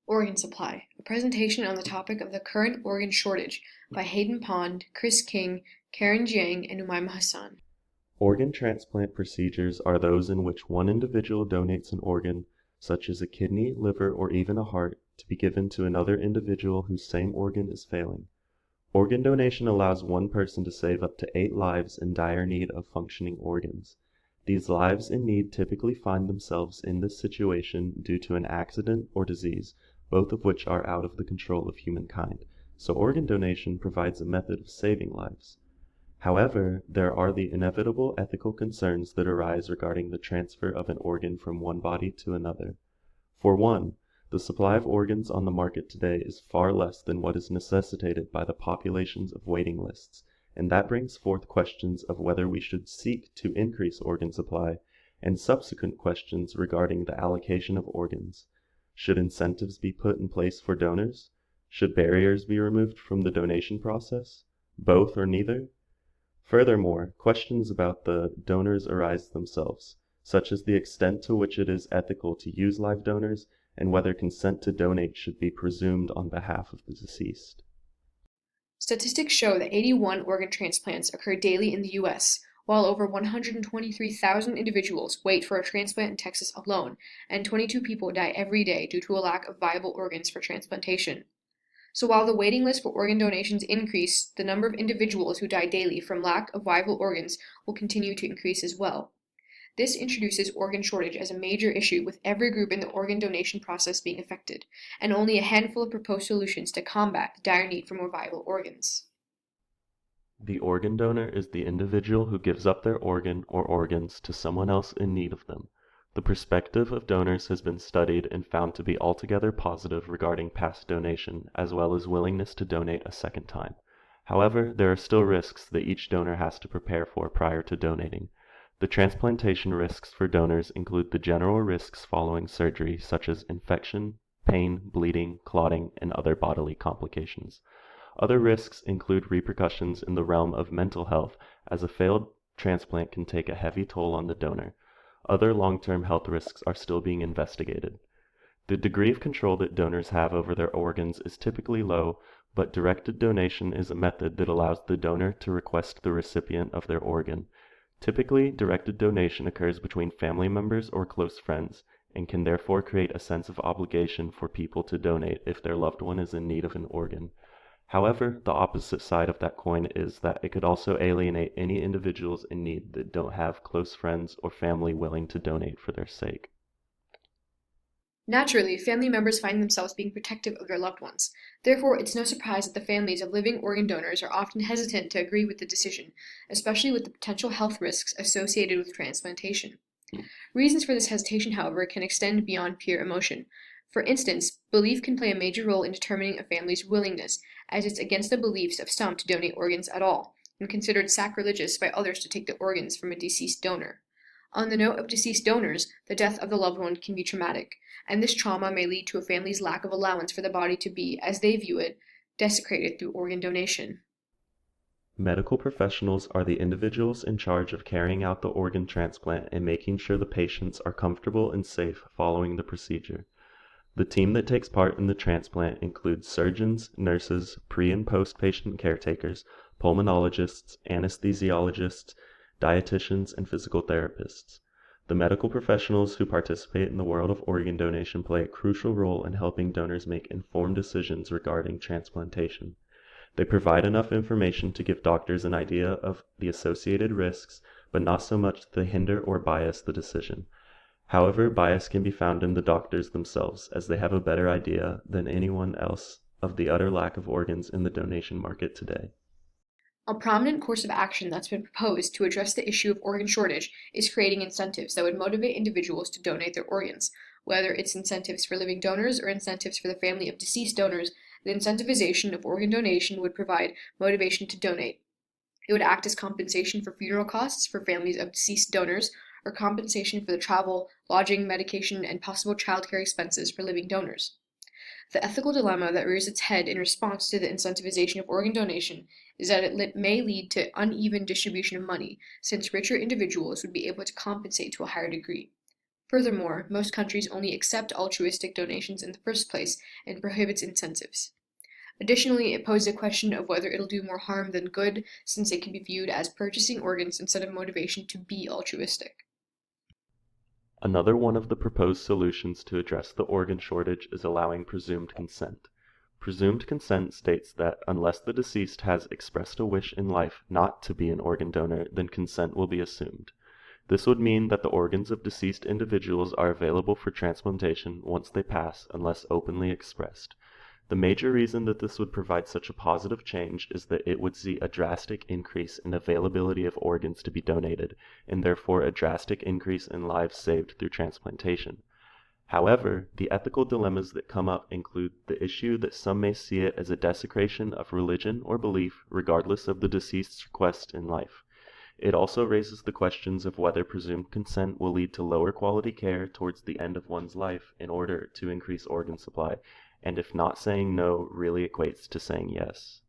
Organ Supply, a presentation on the topic of the current organ shortage by Hayden, Chris King, Karen Jiang, and Umayma Hasan. Organ transplant procedures are those in which one individual donates an organ, such as a kidney, liver, or even a heart, to be given to another individual whose same organ is failing. Organ donation allows one person to save up to 8 lives in dire need of functioning organs. These lives in need typically find themselves in this situation due to an accident or disease, both of which are out of the control of humankind, so organ donation provides a method of saving lives. However, there are the inevitable ethical concerns that arise regarding the transfer of an organ from one body to another. For one, the supply of organs on the market today is far less than what is necessitated by the populations of waiting lists, and that brings forth questions of whether we should seek to increase organ supply, and subsequent questions regarding the allocation of organs. Should incentives be put in place for donors? Should barriers be removed from the donation process? Both or neither? Furthermore, questions about the donors arise themselves, such as the extent to which it is ethical to use live donors and whether consent to donate should be presumed on behalf of the deceased. Statistics show that 81 organ transplants occur daily in the U.S., while over 123,000 individuals wait for a transplant in Texas alone, and 22 people die every day due to a lack of viable organs for transplantation. So while the waiting list for organ donations increase, the number of individuals who die daily from lack of viable organs will continue to increase as well. This introduces organ shortage as a major issue, with every group in the organ donation process being affected, and only a handful of proposed solutions to combat the dire need for more viable organs. The organ donor is the individual who gives up their organ or organs to someone else in need of them. The perspective of donors has been studied and found to be altogether positive regarding past donation, as well as willingness to donate a second time. However, there are still risks that each donor has to prepare for prior to donating. The transplantation risks for donors include the general risks following surgery, such as infection, pain, bleeding, clotting, and other bodily complications. Other risks include repercussions in the realm of mental health, as a failed transplant can take a heavy toll on the donor. Other long-term health risks are still being investigated. The degree of control that donors have over their organs is typically low, but directed donation is a method that allows the donor to request the recipient of their organ. Typically, directed donation occurs between family members or close friends, and can therefore create a sense of obligation for people to donate if their loved one is in need of an organ. However, the opposite side of that coin is that it could also alienate any individuals in need that don't have close friends or family willing to donate for their sake. Naturally, family members find themselves being protective of their loved ones. Therefore, it's no surprise that the families of living organ donors are often hesitant to agree with the decision, especially with the potential health risks associated with transplantation. Reasons for this hesitation, however, can extend beyond pure emotion. For instance, belief can play a major role in determining a family's willingness, as it's against the beliefs of some to donate organs at all, and considered sacrilegious by others to take the organs from a deceased donor. On the note of deceased donors, the death of the loved one can be traumatic, and this trauma may lead to a family's lack of allowance for the body to be, as they view it, desecrated through organ donation. Medical professionals are the individuals in charge of carrying out the organ transplant and making sure the patients are comfortable and safe following the procedure. The team that takes part in the transplant includes surgeons, nurses, pre- and post-patient caretakers, pulmonologists, anesthesiologists, dietitians, and physical therapists. The medical professionals who participate in the world of organ donation play a crucial role in helping donors make informed decisions regarding transplantation. They provide enough information to give doctors an idea of the associated risks, but not so much that they hinder or bias the decision. However, bias can be found in the doctors themselves, as they have a better idea than anyone else of the utter lack of organs in the donation market today. A prominent course of action that's been proposed to address the issue of organ shortage is creating incentives that would motivate individuals to donate their organs. Whether it's incentives for living donors or incentives for the family of deceased donors, the incentivization of organ donation would provide motivation to donate. It would act as compensation for funeral costs for families of deceased donors, or compensation for the travel, lodging, medication, and possible childcare expenses for living donors. The ethical dilemma that rears its head in response to the incentivization of organ donation is that it may lead to uneven distribution of money, since richer individuals would be able to compensate to a higher degree. Furthermore, most countries only accept altruistic donations in the first place and prohibits incentives. Additionally, it poses a question of whether it'll do more harm than good, since it can be viewed as purchasing organs instead of motivation to be altruistic. Another one of the proposed solutions to address the organ shortage is allowing presumed consent. Presumed consent states that unless the deceased has expressed a wish in life not to be an organ donor, then consent will be assumed. This would mean that the organs of deceased individuals are available for transplantation once they pass, unless openly expressed. The major reason that this would provide such a positive change is that it would see a drastic increase in availability of organs to be donated, and therefore a drastic increase in lives saved through transplantation. However, the ethical dilemmas that come up include the issue that some may see it as a desecration of religion or belief, regardless of the deceased's request in life. It also raises the questions of whether presumed consent will lead to lower quality care towards the end of one's life in order to increase organ supply, and if not saying no really equates to saying yes.